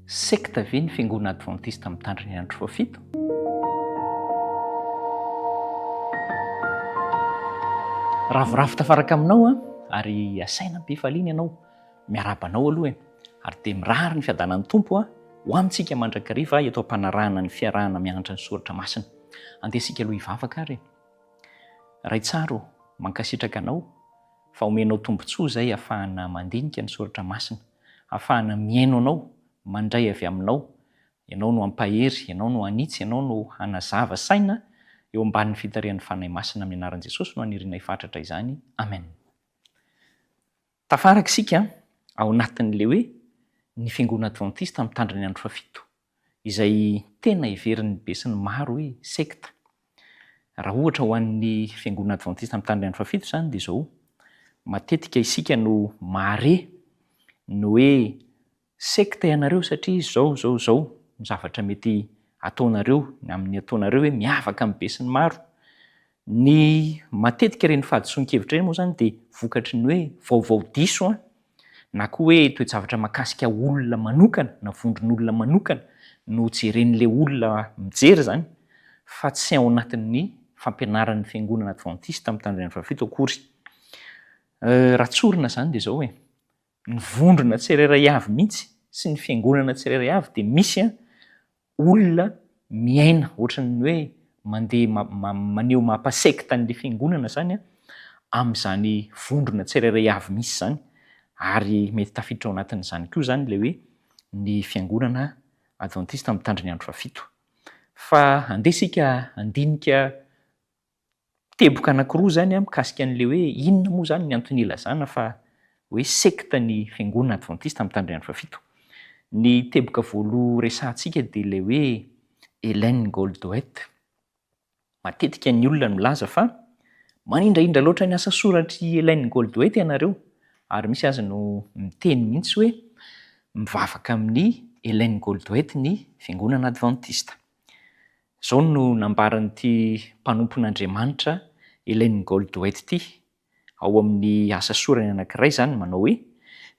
Sekta ve ny fiangonana adventista mitandrina andro fahafito? Ravoravo tafaraka aminao ary asaina am-pifaliana ianao, miarabanao aloha ary dia mirary ny fiadanan'ny tompo ho amintsika mandrakariva eto am-panarahana ny fiarahana mianatra ny soratra masina. Andesika aloha hivavaka ary. Ray tsaro mankasitraka anao fa omenao tombontsoa izay ahafahana mandinika ny soratra masina, ahafahana miaino anao, mandray avy aminao, ianao no ampahery, ianao no anitsy, ianao no hanazava saina eo ambanin'ny fitarian'ny fanahy masina amin'ny anaran'i Jesosy no anirina hifatratra izany. Amen. Tafaraka isika ao anatin'ilay hoe ny fiangonana adventista mitandrina ny andro fahafito, izay tena heverin'ny be sy ny maro hoe sekta. Raha ohatra ho an'ny fiangonana adventista mitandrina ny andro fahafito izany dia izao, matetika isika no mahare no hoe sekta ianareo satria zao ny zavatra mety ataonareo amin'ny ataonareo hoe miavaka amin'ny be sy ny maro. Ny matetika ireny fahadison-kevitra ireny moa izany dia vokatry ny hoe vaovao diso na koa hoe toe-javatra mahakasika olona manokana na vondron'olona manokana no jeren'ilay olona mijery izany, fa tsy ao anatin'ny fampianaran'ny fiangonana adventista mitandrina ny andro fahafito akory. Raha tsorina izany dia izao hoe ny vondrona tsirairay avy mihitsy sy ny fiangonana tsirairay avy dia misy olona miaina ohatran'ny hoe mandeha maneho mampasekta n'ilay fiangonana zany amin'izany vondrona tsirairay avy misy zany, ary mety tafiditra ao anatin'izany koa zany ilay hoe ny fiangonana adventista mitandrina ny andro fahafito. Fa andesika andinika teboka anankiroa zany mikasika an'ilay hoe inona moa zany ny antony ilazana fa hoe sekta ny fiangonana adventista mitandrina ny andro fahafito. Ny teboka voaloha resahantsika dia ilay hoe Hélène Goldwait. Matetika ny olona milaza fa manindraindra loatra ny asa soratry Hélène Goldwait ianareo, ary misy azy no miteny mihitsy hoe mivavaka amin'ny Hélène Goldwait ny fiangonana adventista. Izao no nambaran'ity mpanompona Andriamanitra Hélène Goldwait ity ao amin'ny asa sorany anankiray zany, manao hoe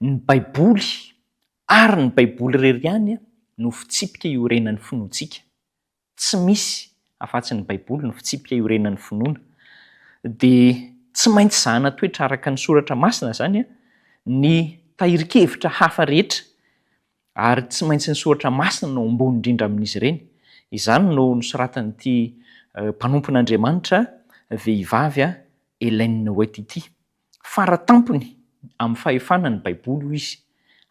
ny baiboly ary ny baiboly irery ihany no fitsipika iorenan'ny finoantsika. Tsy misy afa-tsy ny baiboly no fitsipika iorenan'ny finoana. Dia tsy maintsy zahana toetra araka ny soratra masina zany ny tahirin-kevitra hafa rehetra, ary tsy maintsy ny soratra masina no ambony indrindra amin'izy ireny. Izany no nosoratan'ity mpanompon'Andriamanitra vehivavy Hélène Goldwait ity. Faratampony amin'ny fahefanany baiboly io izy,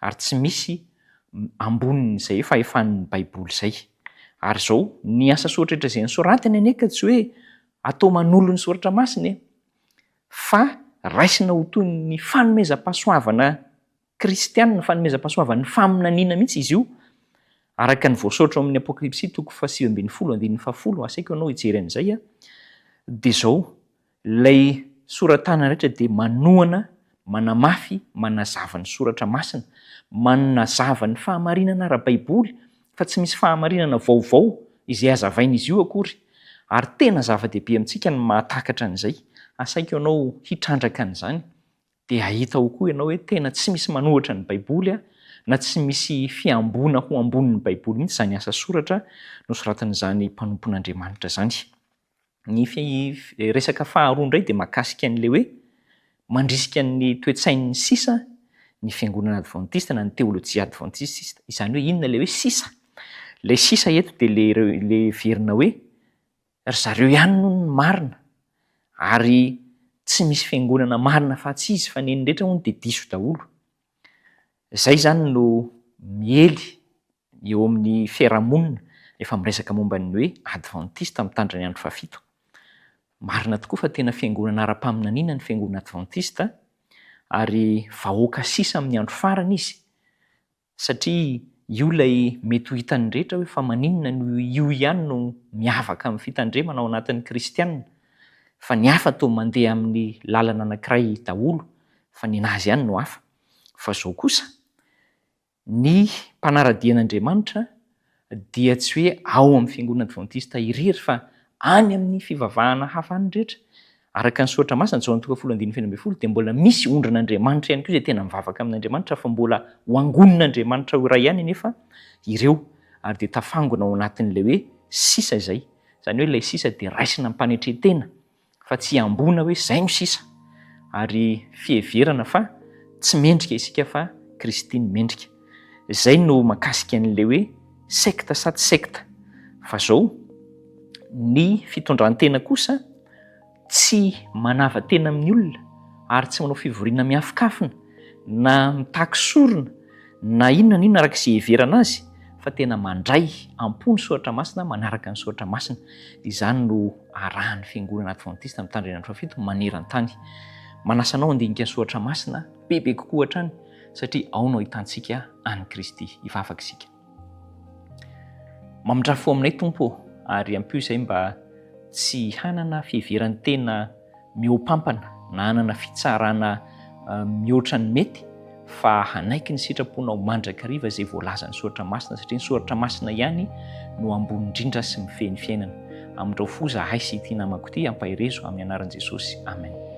ary tsy misy ambonin'izay fahefan'ny baiboly izay. Ary izao ny asa soratra rehetra izay nosoratany anefa tsy hoe atao manolo ny soratra masina, fa raisina ho toy ny fanomezam-pahasoavana kristianina, fanomezam-pahasoavana ny faminaniana mihitsy izy io, araka ny voasoratra amin'ny Apokalipsy 7:10-10, asaiko ianao hijery an'izay. Dia izao ilay soratana rehetra dia manohana, manamafy, manazava ny soratra masina, manazava ny fahamarinana ara-baiboly, fa tsy misy fahamarinana vaovao izay azavain'izy io akory. Ary tena zava-dehibe amintsika ny mahatakatra an'izay. Asaiko ianao hitrandraka an'izany dia ahita ho koa ianao hoe tena tsy misy manohatra ny baiboly na tsy misy fiambona ho ambonin'ny baiboly mihitsy izany asa soratra nosoratan'izany mpanompon'Andriamanitra zany. Ny resaka faharoa indray dia mahakasika an'ilay hoe mandrisika ny toe-tsain'ny sisa ny fiangonana adventista na ny teolojia adventista, izany hoe inona ilay hoe sisa. Ilay sisa eto dia ilay verina hoe ry zareo ihany no ny marina, ary tsy misy fiangonana marina fa tsy izy, fa ny rehetra hono dia diso daholo. Izay zany no miely eo amin'ny fiarahamonina efa miresaka momba ny hoe adventista mitandrina ny andro fahafito. Marina tokoa fa tena fiangonana ara-paminaniana ny fiangonana adventista, ary vahoaka sisa amin'ny andro farana izy, satria io ilay mety ho hitan'ny rehetra hoe fa maninona no io ihany no miavaka amin'ny fitandremana ao anatin'ny kristianina, fa ny hafa toa mandeha amin'ny lalana anankiray daholo, fa ny nazy ihany no hafa. Fa izao kosa ny mpanaradian'Andriamanitra dia tsy hoe ao amin'ny fiangonana adventista irery, fa any amin'ny fivavahana hafa any rehetra, Araka ny soratra masina Jaona 1:12 dia mbola misy ondran'Andriamanitra ihany koa izay tena mivavaka amin'Andriamanitra fa mbola ho angonon'Andriamanitra ho iray ihany anefa ireo ary dia tafangona ao anatin'ilay hoe sisa izay. Izany hoe ilay sisa dia raisina mpanetretena fa tsy ambona hoe izay no sisa ary fiheverana fa tsy mendrika isika fa Kristy ny mendrika. Izay no mahakasika an'ilay hoe sekta sa tsy sekta. Fa zao ny fitondrantena kosa tsy manava tena amin'ny olona ary tsy manao fivoriana miafokafona na mitaky sorona na inona araka izay heverana azy fa tena mandray ampony soratra masina manaraka ny soratra masina. Izany no arahan'ny Fiangonana Advantista Mitandrina Andro Fahafito maneran-tany. Manasanao handinika ny soratra masina bebe kokoa hatrany satria ao no ahitantsika any Kristy hivavaka isika. Mamindrafo aminay Tompo ary ampio izay mba tsy hanana fiheverany tena miopampana na hanana fitsarana mihoatra ny mety fa hanaiky ny sitraponao mandrakariva izay voalazan'ny soratra masina satria ny soratra masina ihany no ambony indrindra sy mifehy ny fiainana. Amin'ireo foza hay sy ity namako ity ampahirezo amin'ny anaran'i Jesosy. Amen.